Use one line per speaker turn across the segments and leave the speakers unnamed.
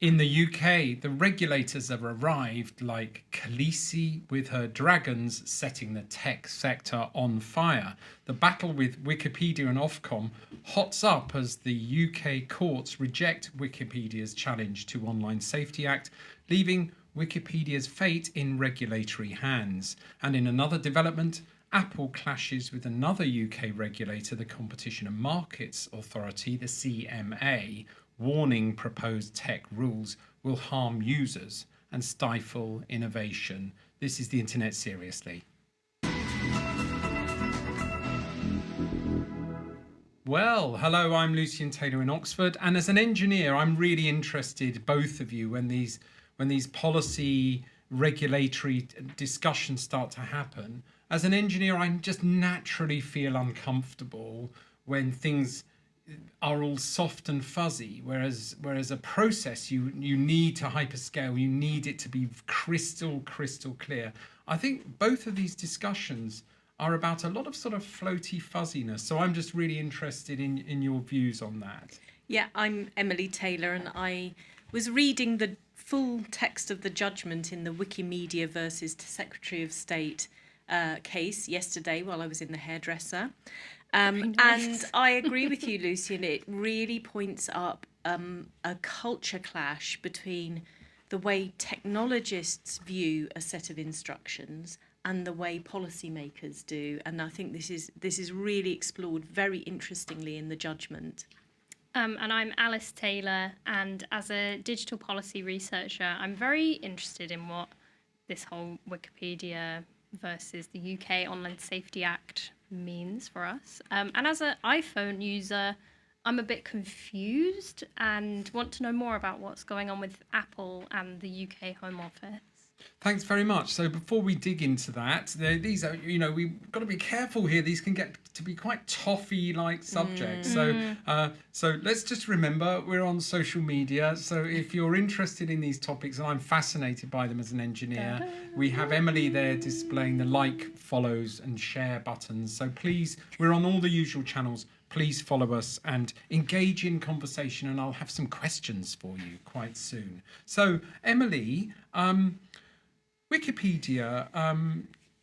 In the UK, the regulators have arrived like Khaleesi with her dragons setting the tech sector on fire. The battle with Wikipedia and Ofcom hots up as the UK courts reject Wikipedia's challenge to Online Safety Act, leaving Wikipedia's fate in regulatory hands. And in another development, Apple clashes with another UK regulator, the Competition and Markets Authority, the CMA, warning proposed tech rules will harm users and stifle innovation. This is the Internet Seriously. Well, hello, I'm Lucian Taylor in Oxford, and as an engineer, I'm really interested, both of you, when these policy regulatory discussions start to happen. As an engineer, I just naturally feel uncomfortable when things are all soft and fuzzy, whereas a process you need to hyperscale, you need it to be crystal clear. I think both of these discussions are about a lot of sort of floaty fuzziness, so I'm just really interested in your views on that.
Yeah, I'm Emily Taylor, and I was reading the full text of the judgment in the Wikimedia versus Secretary of State case yesterday while I was in the hairdresser. And I agree with you, Lucian. It really points up a culture clash between the way technologists view a set of instructions and the way policymakers do. And I think this is really explored very interestingly in the judgment.
And I'm Alice Taylor, and as a digital policy researcher, I'm very interested in what this whole Wikipedia versus the UK Online Safety Act means for us. And as an iPhone user, I'm a bit confused and want to know more about what's going on with Apple and the UK Home Office.
Thanks very much. So before we dig into that, these are, we've got to be careful here. These can get to be quite toffee-like subjects. So let's just remember we're on social media. So if you're interested in these topics, and I'm fascinated by them as an engineer, we have Emily there displaying the like, follows and share buttons. So please, we're on all the usual channels. Please follow us and engage in conversation, and I'll have some questions for you quite soon. So Emily, Wikipedia,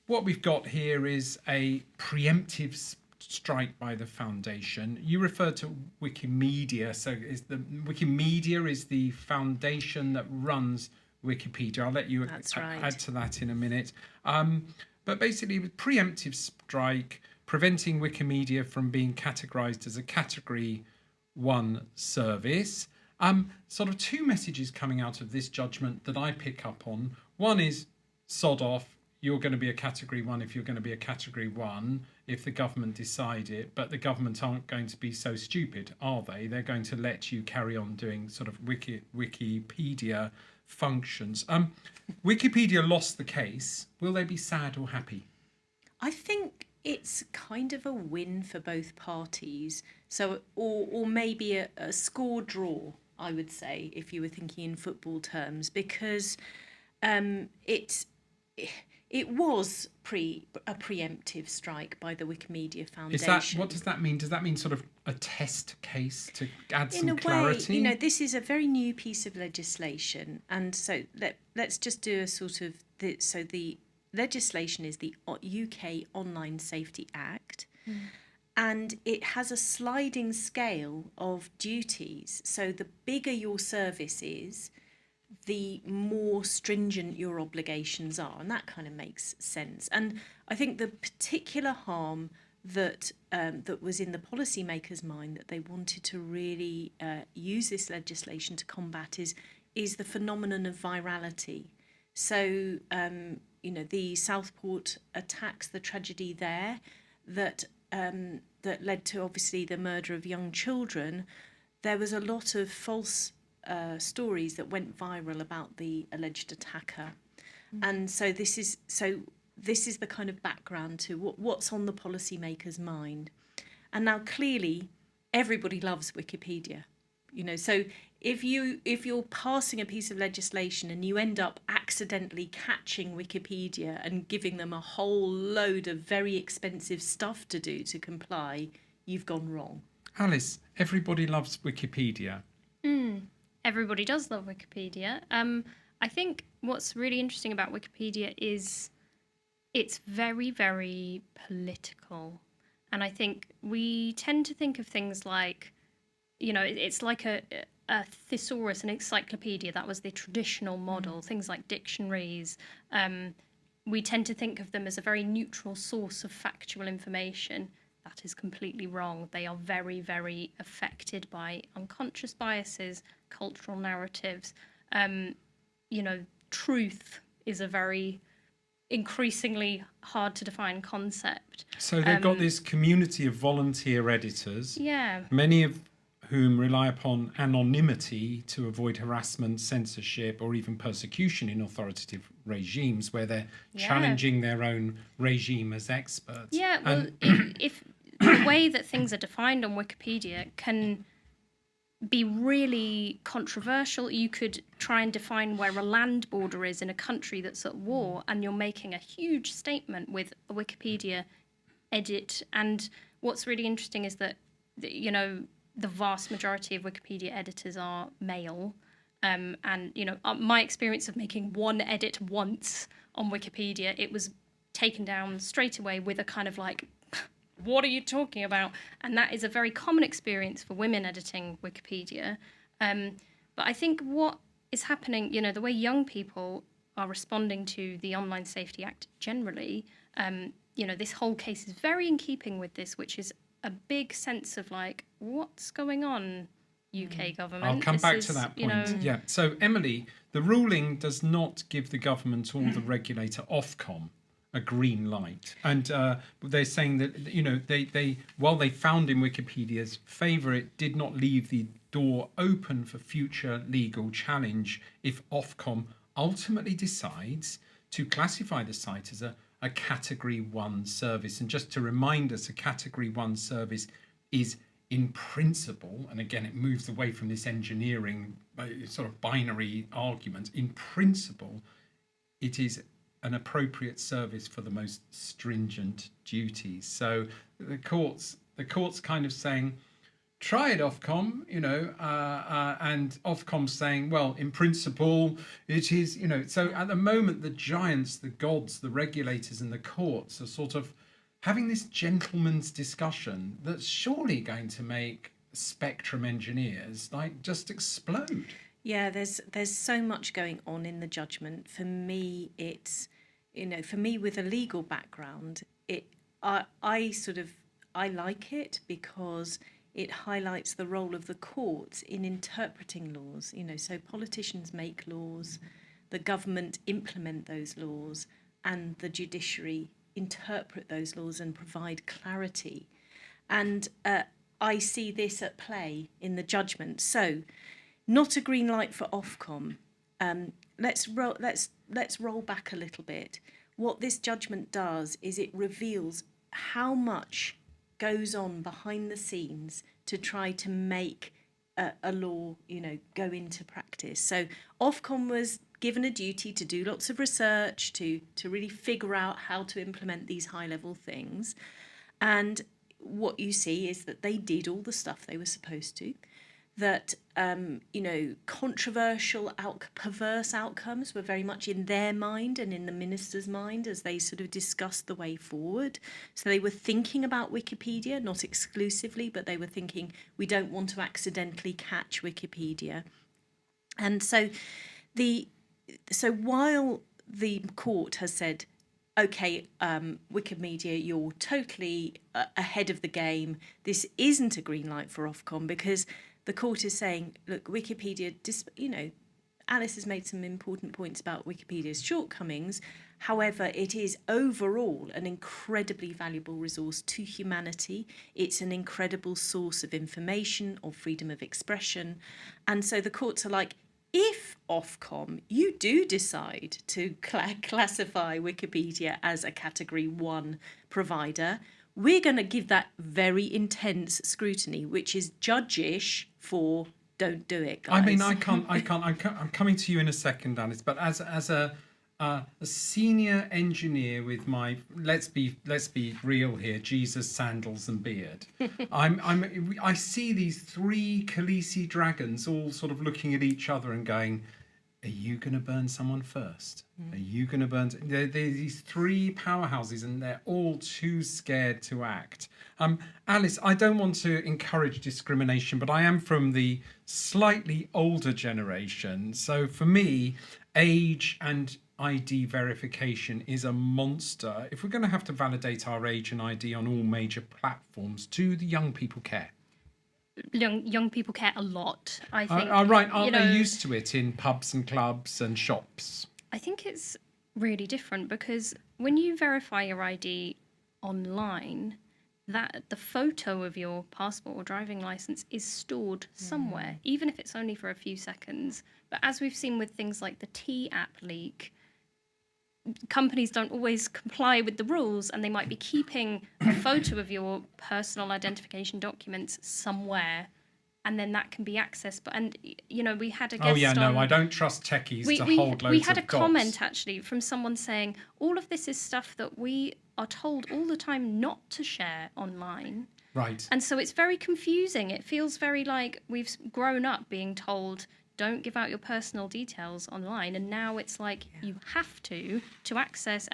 what we've got here is a preemptive strike by the foundation. You refer to Wikimedia, so Wikimedia is the foundation that runs Wikipedia. I'll let you add to that in a minute. But basically, with preemptive strike, preventing Wikimedia from being categorized as a Category 1 service. Sort of two messages coming out of this judgment that I pick up on. One is, sod off, you're going to be a Category 1 if you're going to be a Category 1 if the government decide it, but the government aren't going to be so stupid, are they? They're going to let you carry on doing sort of Wikipedia functions. Wikipedia lost the case. Will they be sad or happy?
I think it's kind of a win for both parties. So, or maybe a score draw, I would say, if you were thinking in football terms, because it was a preemptive strike by the Wikimedia Foundation.
What does that mean? Does that mean sort of a test case to add some
clarity?
In
a way, this is a very new piece of legislation, and so let's just do a sort of the legislation is the UK Online Safety Act, and it has a sliding scale of duties. So the bigger your service is, the more stringent your obligations are, and that kind of makes sense. And I think the particular harm that was in the policymakers' mind that they wanted to really use this legislation to combat is the phenomenon of virality. So the Southport attacks, the tragedy there that led to obviously the murder of young children. There was a lot of false stories that went viral about the alleged attacker, and so this is the kind of background to what's on the policymakers' mind. And now clearly everybody loves Wikipedia, so if you're passing a piece of legislation and you end up accidentally catching Wikipedia and giving them a whole load of very expensive stuff to do to comply, you've gone wrong.
Alice, everybody loves Wikipedia.
everybody does love Wikipedia. I think what's really interesting about Wikipedia is it's very, very political. And I think we tend to think of things like, it's like a thesaurus, an encyclopedia. That was the traditional model. Things like dictionaries. We tend to think of them as a very neutral source of factual information. That is completely wrong. They are very, very affected by unconscious biases, cultural narratives. Truth is a very increasingly hard to define concept.
So they've got this community of volunteer editors,
Yeah.
many of whom rely upon anonymity to avoid harassment, censorship, or even persecution in authoritative regimes where they're challenging their own regime as experts.
Yeah, well, if the way that things are defined on Wikipedia can be really controversial. You could try and define where a land border is in a country that's at war, and you're making a huge statement with a Wikipedia edit. And what's really interesting is that, the vast majority of Wikipedia editors are male. And, my experience of making one edit once on Wikipedia, it was taken down straight away with a kind of like, what are you talking about? And that is a very common experience for women editing Wikipedia. But I think what is happening, the way young people are responding to the Online Safety Act generally, this whole case is very in keeping with this, which is a big sense of like, what's going on, UK government?
I'll come back to that point. Yeah. So, Emily, the ruling does not give the government or the regulator Ofcom a green light, and they're saying that they while they found in Wikipedia's favour, it did not leave the door open for future legal challenge if Ofcom ultimately decides to classify the site as a Category 1 service. And just to remind us, a Category 1 service is in principle, and again it moves away from this engineering sort of binary argument, in principle it is an appropriate service for the most stringent duties. So the courts kind of saying, try it, Ofcom, and Ofcom's saying, well, in principle, it is, So at the moment, the giants, the gods, the regulators and the courts are sort of having this gentleman's discussion that's surely going to make spectrum engineers just explode.
Yeah, there's so much going on in the judgment. For me, it's, for me with a legal background, I like it because it highlights the role of the courts in interpreting laws. So politicians make laws, the government implement those laws, and the judiciary interpret those laws and provide clarity. And I see this at play in the judgment. So, not a green light for Ofcom. Let's roll back a little bit. What this judgment does is it reveals how much goes on behind the scenes to try to make a law, go into practice. So Ofcom was given a duty to do lots of research, to really figure out how to implement these high-level things. And what you see is that they did all the stuff they were supposed to, that, controversial, perverse outcomes were very much in their mind and in the minister's mind as they sort of discussed the way forward. So they were thinking about Wikipedia, not exclusively, but they were thinking, we don't want to accidentally catch Wikipedia. And so while the court has said, okay, Wikimedia, you're totally ahead of the game, this isn't a green light for Ofcom, because the court is saying, look, Wikipedia, Alice has made some important points about Wikipedia's shortcomings. However, it is overall an incredibly valuable resource to humanity. It's an incredible source of information, of freedom of expression. And so the courts are like, if Ofcom, you do decide to classify Wikipedia as a Category 1 provider, we're going to give that very intense scrutiny, which is judgish for don't do it, guys.
I mean, I'm coming to you in a second, Alice, but as a a senior engineer with my let's be real here, Jesus sandals and beard. I see these three Khaleesi dragons all sort of looking at each other and going, "Are you going to burn someone first? Are you going to burn?" They're these three powerhouses, and they're all too scared to act. Alice, I don't want to encourage discrimination, but I am from the slightly older generation. So for me, age and ID verification is a monster. If we're going to have to validate our age and ID on all major platforms, do the young people care?
Young people care a lot, I think.
Right, aren't they used to it in pubs and clubs and shops?
I think it's really different because when you verify your ID online, that the photo of your passport or driving license is stored somewhere, even if it's only for a few seconds. But as we've seen with things like the T app leak, companies don't always comply with the rules, and they might be keeping a photo of your personal identification documents somewhere, and then that can be accessed. And we had a guest.
Oh yeah, no, I don't trust techies to hold loads
we had
of
a
docs.
comment actually from someone saying all of this is stuff that we are told all the time not to share online.
Right.
And so it's very confusing. It feels very like we've grown up being told, don't give out your personal details online, and now it's like you have to access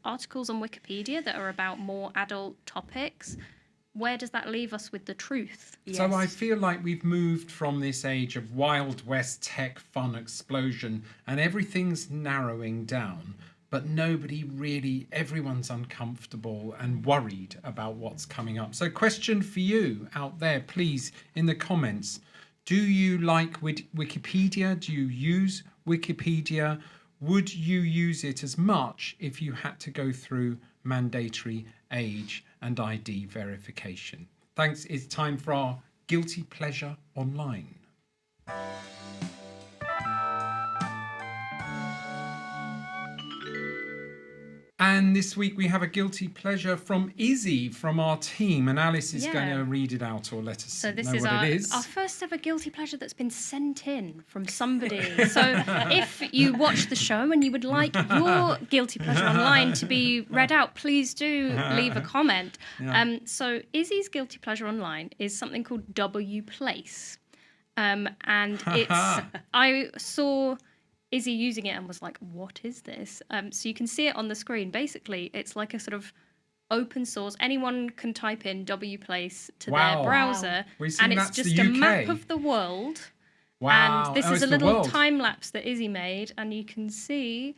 articles on Wikipedia that are about more adult topics. Where does that leave us with the truth?
Yes.
So I feel like we've moved from this age of Wild West tech fun explosion, and everything's narrowing down, but everyone's uncomfortable and worried about what's coming up. So question for you out there, please, in the comments. Do you like Wikipedia? Do you use Wikipedia? Would you use it as much if you had to go through mandatory age and ID verification? Thanks. It's time for our Guilty Pleasure Online. And this week we have a guilty pleasure from Izzy from our team, and Alice is going to read it out or let us know what it is.
Our first ever guilty pleasure that's been sent in from somebody. So if you watch the show and you would like your guilty pleasure online to be read out, please do leave a comment.
Yeah.
So Izzy's guilty pleasure online is something called WPlace. And it's I saw Izzy using it and was like, what is this? So you can see it on the screen. Basically, it's like a sort of open source. Anyone can type in WPlace to their browser, and it's just a map of the world.
Wow.
And this is a little time lapse that Izzy made, and you can see...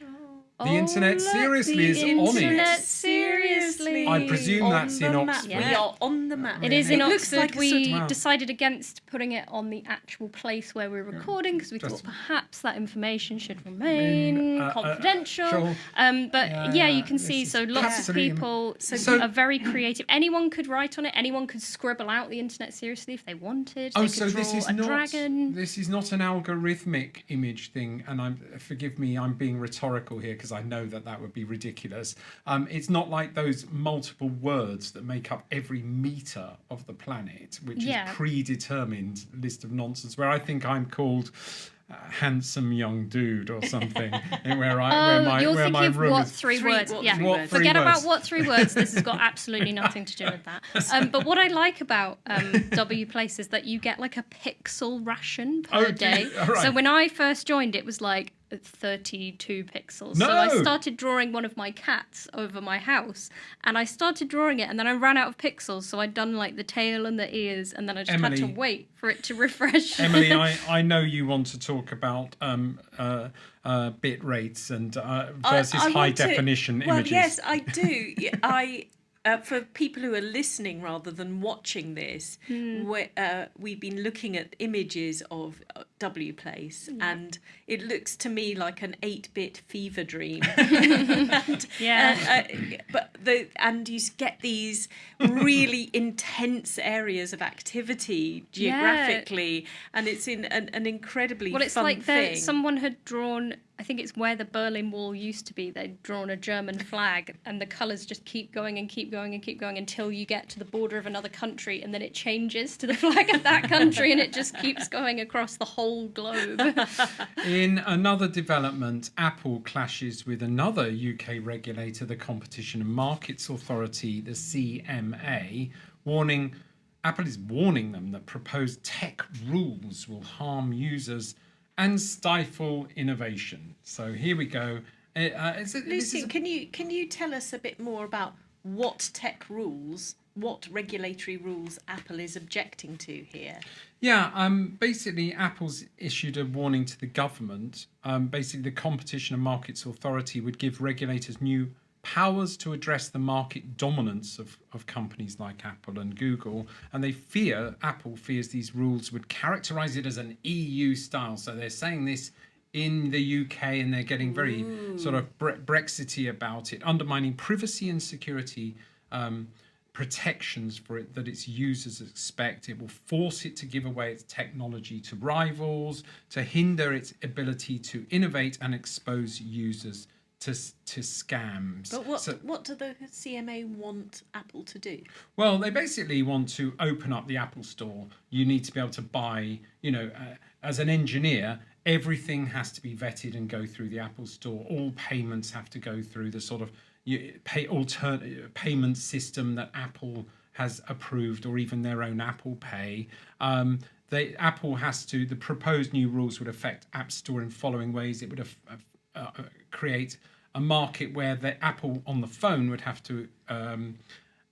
The internet seriously is on it.
The internet seriously.
I presume that's in Oxford.
We are on the map.
It is in
looks
Oxford.
like
We decided against putting it on the actual place where we're recording because we thought perhaps that information should remain confidential. But you can see. So lots of people are very creative. Anyone could write on it. Anyone could scribble out the internet seriously if they wanted. They could draw a dragon.
This is not an algorithmic image thing. And forgive me, I'm being rhetorical here because I know that would be ridiculous. It's not like those multiple words that make up every meter of the planet, which is predetermined list of nonsense, where I think I'm called handsome young dude or something. where my room
what
is
three words.
Forget
about what 3 words. This has got absolutely nothing to do with that. But what I like about WPlace is that you get like a pixel ration per day.
Right.
So when I first joined, it was like 32 pixels.
No!
So I started drawing one of my cats over my house, and I started drawing it, and then I ran out of pixels, so I'd done like the tail and the ears, and then I just had to wait for it to refresh.
Emily, I know you want to talk about bit rates and versus high definition images.
Well, yes, I do. For people who are listening rather than watching this, we've been looking at images of WPlace, and it looks to me like an 8-bit fever dream. And you get these really intense areas of activity geographically, and it's in an incredibly fun
it's like
thing.
someone had drawn I think it's where the Berlin Wall used to be. They'd drawn a German flag, and the colours just keep going and keep going and keep going until you get to the border of another country, and then it changes to the flag of that country, and it just keeps going across the whole globe.
In another development, Apple clashes with another UK regulator, the Competition and Markets Authority, the CMA, Apple is warning them that proposed tech rules will harm users and stifle innovation. So here we go.
Lucy, can you tell us a bit more about what what regulatory rules Apple is objecting to here?
Yeah, basically Apple's issued a warning to the government. Basically, the Competition and Markets Authority would give regulators new powers to address the market dominance of companies like Apple and Google, and Apple fears these rules would characterize it as an EU style. So they're saying this in the UK, and they're getting very sort of Brexity about it, undermining privacy and security protections for it that its users expect. It will force it to give away its technology to rivals, to hinder its ability to innovate and expose users to scams.
But what do the CMA want Apple to do?
Well, they basically want to open up the Apple Store. You need to be able to buy, as an engineer, everything has to be vetted and go through the Apple Store. All payments have to go through the sort of payment system that Apple has approved, or even their own Apple Pay. The proposed new rules would affect App Store in following ways. It would create a market where the Apple on the phone would have to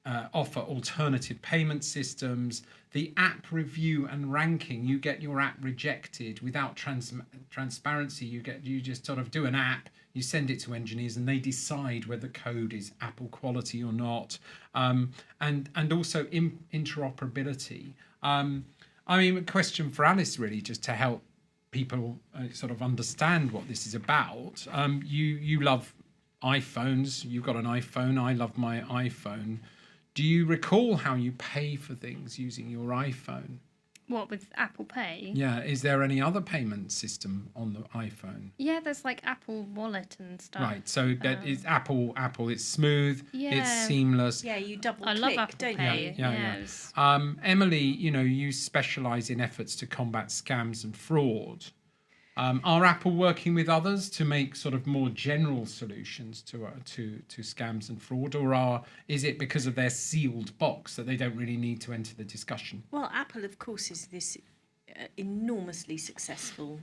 offer alternative payment systems. The app review and ranking, you get your app rejected without transparency. You just sort of do an app, you send it to engineers, and they decide whether code is Apple quality or not. And also interoperability. A question for Alice, really, just to help people sort of understand what this is about. You love iPhones. You've got an iPhone. I love my iPhone. Do you recall how you pay for things using your iPhone?
What, with Apple Pay?
Yeah. Is there any other payment system on the iPhone?
Yeah, there's like Apple Wallet and stuff.
Right. So that is Apple. It's smooth.
Yeah.
It's seamless.
Yeah, you double
I
click,
love Apple
don't
Pay.
you?
Yeah. Emily, you specialise in efforts to combat scams and fraud. Are Apple working with others to make sort of more general solutions to scams and fraud, or is it because of their sealed box that they don't really need to enter the discussion?
Well, Apple, of course, is this enormously successful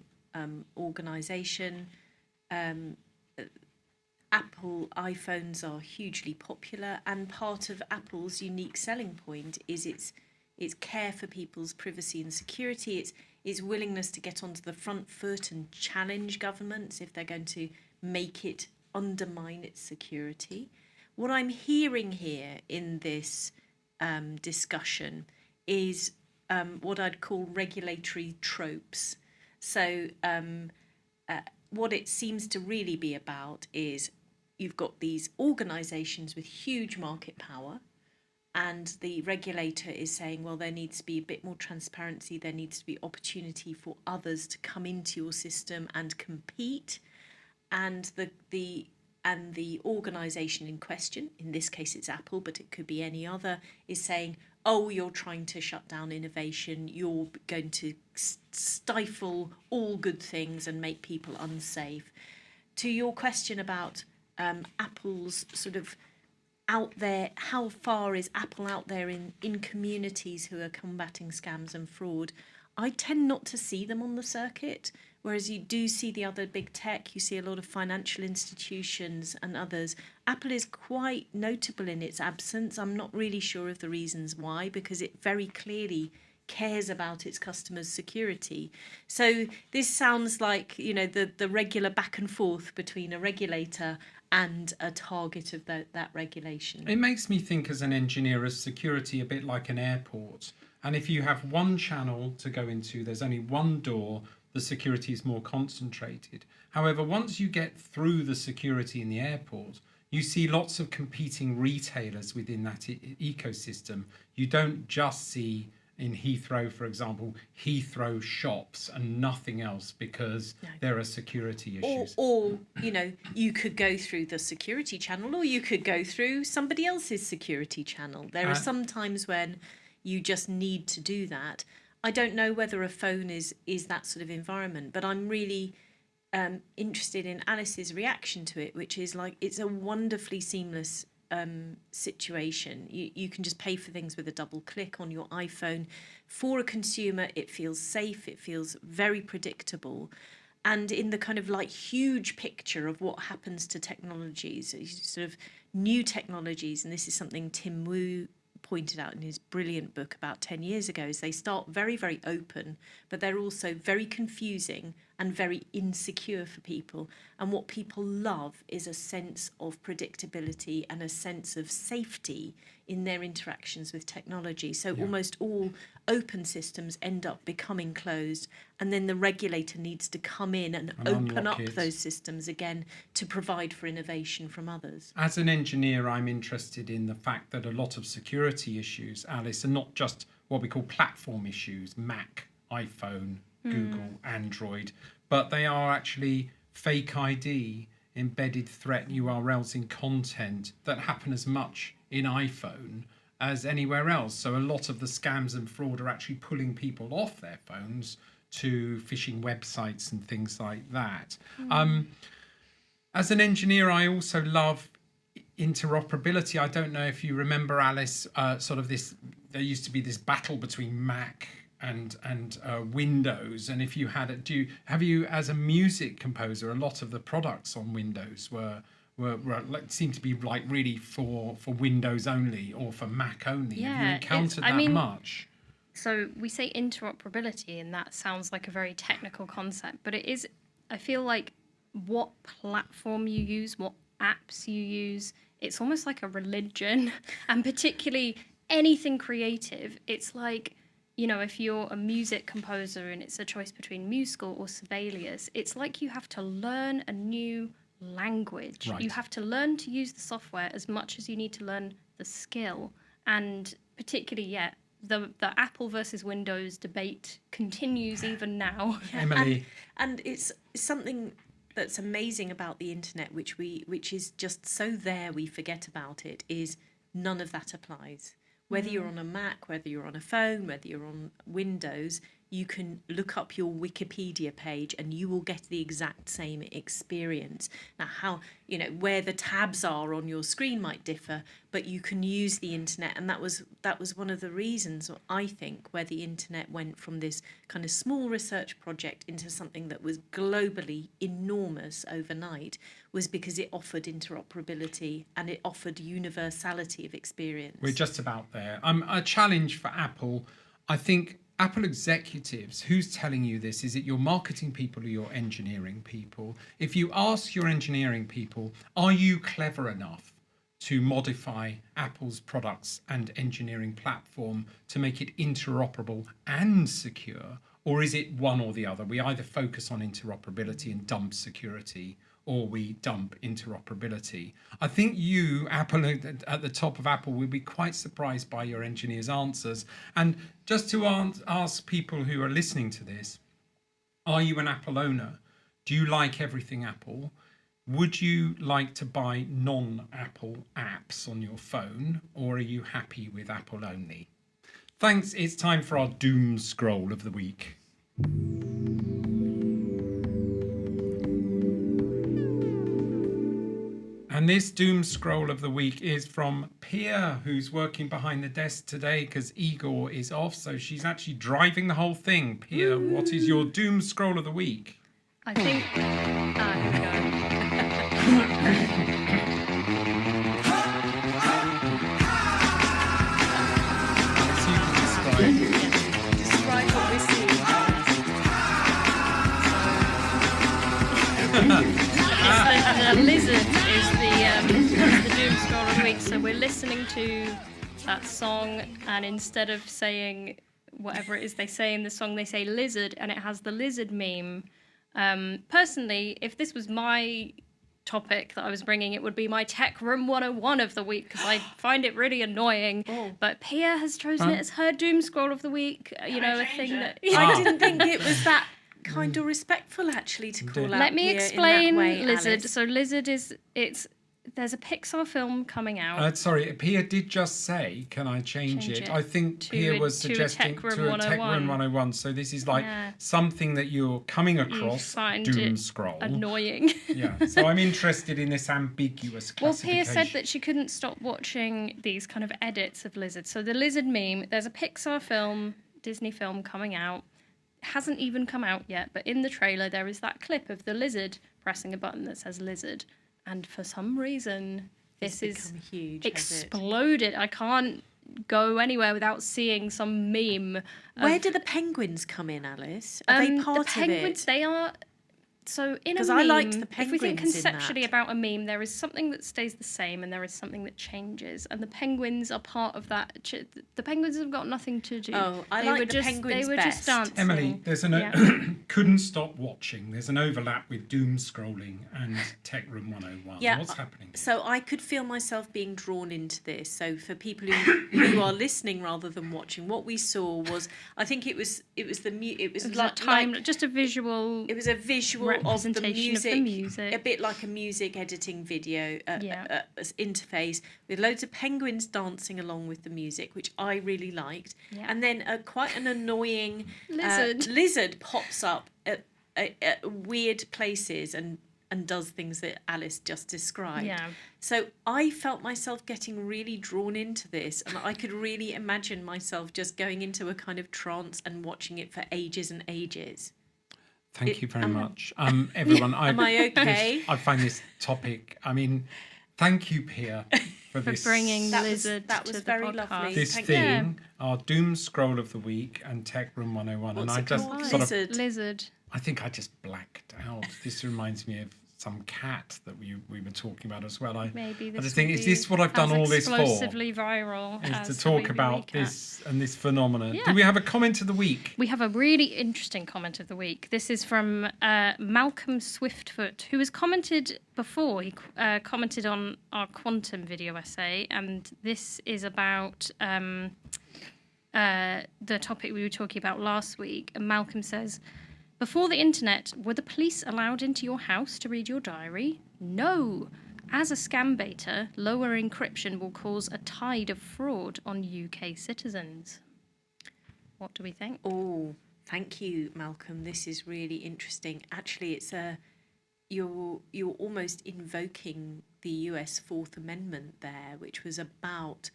organisation. Apple iPhones are hugely popular, and part of Apple's unique selling point is its care for people's privacy and security. Its willingness to get onto the front foot and challenge governments if they're going to make it undermine its security. What I'm hearing here in this discussion is what I'd call regulatory tropes. So what it seems to really be about is you've got these organisations with huge market power, and the regulator is saying, well, there needs to be a bit more transparency, there needs to be opportunity for others to come into your system and compete. And the organisation in question, in this case it's Apple, but it could be any other, is saying, oh, you're trying to shut down innovation, you're going to stifle all good things and make people unsafe. To your question about Apple's sort of out there, how far is Apple out there in communities who are combating scams and fraud? I tend not to see them on the circuit, whereas you do see the other big tech, you see a lot of financial institutions and others. Apple is quite notable in its absence. I'm not really sure of the reasons why, because it very clearly cares about its customers' security. So this sounds like, the regular back and forth between a regulator and a target of that regulation.
It makes me think as an engineer of security a bit like an airport. And if you have one channel to go into, there's only one door, the security is more concentrated. However, once you get through the security in the airport, you see lots of competing retailers within that ecosystem. You don't just see in Heathrow, for example, Heathrow shops and nothing else because there are security issues.
Or, you know, you could go through the security channel, or you could go through somebody else's security channel. There are some times when you just need to do that. I don't know whether a phone is that sort of environment, but I'm really interested in Alice's reaction to it, which is like, it's a wonderfully seamless situation. You can just pay for things with a double click on your iPhone. For a consumer, it feels safe, it feels very predictable. And in the kind of like huge picture of what happens to technologies, sort of new technologies, and this is something Tim Wu pointed out in his brilliant book about 10 years ago, is they start very, very open, but they're also very confusing and very insecure for people. And what people love is a sense of predictability and a sense of safety in their interactions with technology. So almost all open systems end up becoming closed, and then the regulator needs to come in and open up those systems again to provide for innovation from others.
As an engineer, I'm interested in the fact that a lot of security issues, Alice, are not just what we call platform issues, Mac, iPhone, Google, Android, but they are actually fake ID, embedded threat URLs in content that happen as much in iPhone as anywhere else. So a lot of the scams and fraud are actually pulling people off their phones to phishing websites and things like that. As an engineer, I also love interoperability. I don't know if you remember, Alice, sort of this, there used to be this battle between Mac and Windows, and if you had it, have you, as a music composer, a lot of the products on Windows were seem to be like really for Windows only or for Mac only?
Yeah,
have you encountered that much?
So we say interoperability, and that sounds like a very technical concept, but it is, I feel like, what platform you use, what apps you use, it's almost like a religion. And particularly anything creative, it's like, you know, if you're a music composer and it's a choice between Muscal or Sibelius, it's like you have to learn a new language.
Right.
You have to learn to use the software as much as you need to learn the skill. And particularly, the Apple versus Windows debate continues even now.
Emily.
And it's something that's amazing about the internet, which is just so there we forget about it, is none of that applies. Whether you're on a Mac, whether you're on a phone, whether you're on Windows, you can look up your Wikipedia page and you will get the exact same experience. Now, how, you know, where the tabs are on your screen might differ, but you can use the internet. And that was one of the reasons, I think, where the internet went from this kind of small research project into something that was globally enormous overnight, was because it offered interoperability and it offered universality of experience.
We're just about there. A challenge for Apple, I think. Apple executives, who's telling you this? Is it your marketing people or your engineering people? If you ask your engineering people, are you clever enough to modify Apple's products and engineering platform to make it interoperable and secure? Or is it one or the other? We either focus on interoperability and dump security, or we dump interoperability. I think you, Apple, at the top of Apple, will be quite surprised by your engineers' answers. And just to ask people who are listening to this, are you an Apple owner? Do you like everything Apple? Would you like to buy non-Apple apps on your phone, or are you happy with Apple only? Thanks. It's time for our doom scroll of the week. And this doom scroll of the week is from Pia, who's working behind the desk today because Igor is off. So she's actually driving the whole thing. Pia, what is your doom scroll of the week?
I think...
Describe what we're seeing.
The lizard is the doom scroll of the week. So we're listening to that song, and instead of saying whatever it is they say in the song, they say lizard, and it has the lizard meme. Personally, if this was my topic that I was bringing, it would be my Tech Room 101 of the week, because I find it really annoying.
Oh.
But Pia has chosen it as her doom scroll of the week. You know, a thing that.
I didn't think it was that kind or respectful, actually, to call out
Let me
Pia
explain
in that way,
Lizard.
Alice.
So Lizard there's a Pixar film coming out.
Sorry, Pia did just say, can I change
Change
it?
it
I think
to
Pia
a-
was
to a
suggesting
Tech Room
to a Tech
101.
Room 101. So this is like
Yeah.
something that you're coming across,
find
doom
it
scroll.
Annoying.
Yeah, so I'm interested in this ambiguous
Well,
classification.
Pia said that she couldn't stop watching these kind of edits of Lizard. So the Lizard meme, there's a Pixar film, Disney film coming out. Hasn't even come out yet, but in the trailer there is that clip of the lizard pressing a button that says Lizard. And for some reason, this
It's
is
become huge, has it?
exploded. I can't go anywhere without seeing some meme.
Where do the penguins come in, Alice? Are they part
the penguins,
of it?
they are. So in a
'Cause
meme,
I liked the
if we think
penguins in
conceptually
that.
about a meme, there is something that stays the same and there is something that changes, and the penguins are part of that. The penguins have got nothing to do.
Oh, I
They
like
were
the
just,
penguins
They were
best.
just dancing.
Emily, there's
Yeah.
couldn't stop watching. There's an overlap with doom scrolling and Tech Room 101.
Yeah,
What's happening?
So I could feel myself being drawn into this. So for people who are listening rather than watching, what we saw was, I think it was
It was
like
just a visual.
it was a visual of the
representation of the music.
a bit like a music editing video
Yeah.
interface with loads of penguins dancing along with the music, which I really liked.
Yeah.
And then quite an annoying
Lizard.
lizard pops up at weird places and does things that Alice just described.
Yeah.
So I felt myself getting really drawn into this, and I could really imagine myself just going into a kind of trance and watching it for ages and ages.
Thank you very much, everyone.
Am I okay?
I find this topic. I mean, thank you, Pia, for this.
bringing
That was-
Lizard
that
to
was
the
very
podcast.
lovely.
this
Thank
thing, our doom scroll of the week and Tech Room 101,
What's
and I
it
just
called?
sort of,
Lizard.
Lizard.
I think I just blacked out. This reminds me of some cat that we were talking about as well.
Maybe
I
this
just think,
will
is
be
this what I've done
as
all this for?
explosively viral
Is
as
to
the
talk
movie
about
recap.
this and this phenomenon.
Yeah.
Do we have a comment of the week?
We have a really interesting comment of the week. This is from Malcolm Swiftfoot, who has commented before. He commented on our quantum video essay, and this is about the topic we were talking about last week. And Malcolm says, before the internet, were the police allowed into your house to read your diary? No. As a scam baiter, lower encryption will cause a tide of fraud on UK citizens. What do we think?
Oh, thank you, Malcolm. This is really interesting. Actually, it's you're almost invoking the US Fourth Amendment there, which was about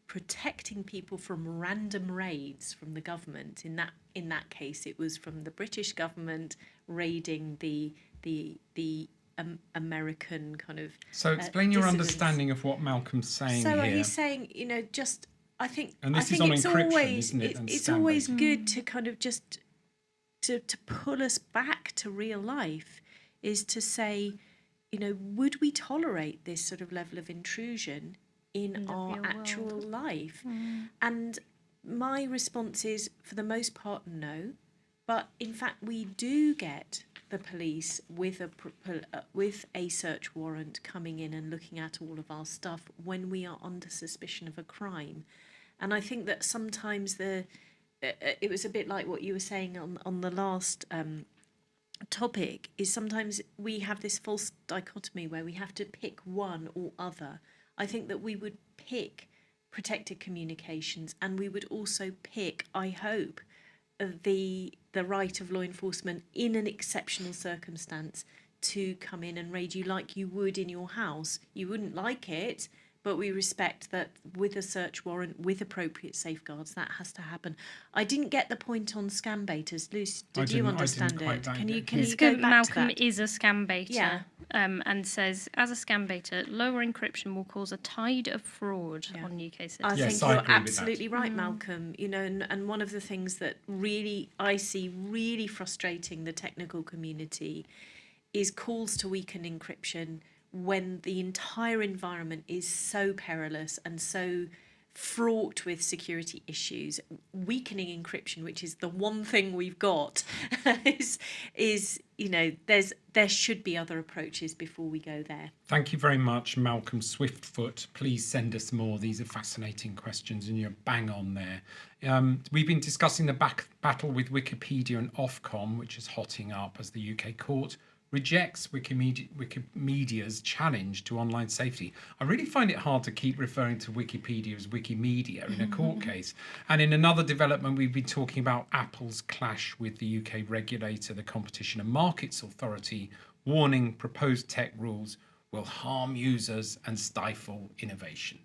protecting people from random raids from the government. In that case, it was from the British government raiding the American kind of.
So explain your
dissidents.
understanding of what Malcolm's saying
So
here.
he's saying, just I think.
And this
I
is
think
on
it's
encryption,
always,
isn't it, and
It's
scam
always
baiting.
good to kind of just to pull us back to real life, is to say, would we tolerate this sort of level of intrusion in
the
our
real
actual
world.
life? And my response is, for the most part, no. But in fact, we do get the police with a search warrant coming in and looking at all of our stuff when we are under suspicion of a crime. And I think that sometimes it was a bit like what you were saying on the last topic, is sometimes we have this false dichotomy where we have to pick one or other. I think that we would pick protected communications, and we would also pick, I hope, the right of law enforcement in an exceptional circumstance to come in and raid you like you would in your house. You wouldn't like it, but we respect that with a search warrant, with appropriate safeguards, that has to happen. I didn't get the point on scam baiters. Luce, did you understand
quite
it? Can you
It's
go
good.
back to
Malcolm
that?
is a scam baiter,
Yeah.
and says, as a scam baiter, lower encryption will cause a tide of fraud
Yeah.
on UK citizens.
I
Yes,
think
I
you're
agree with that.
absolutely right, Malcolm. And one of the things that really I see really frustrating the technical community is calls to weaken encryption when the entire environment is so perilous and so fraught with security issues. Weakening encryption, which is the one thing we've got, is there should be other approaches before we go there.
Thank you very much, Malcolm Swiftfoot. Please send us more. These are fascinating questions, and you're bang on there. We've been discussing the battle with Wikipedia and Ofcom, which is hotting up as the UK court rejects Wikimedia's challenge to online safety. I really find it hard to keep referring to Wikipedia as Wikimedia in a court case. And in another development, we've been talking about Apple's clash with the UK regulator, the Competition and Markets Authority, warning proposed tech rules will harm users and stifle innovation.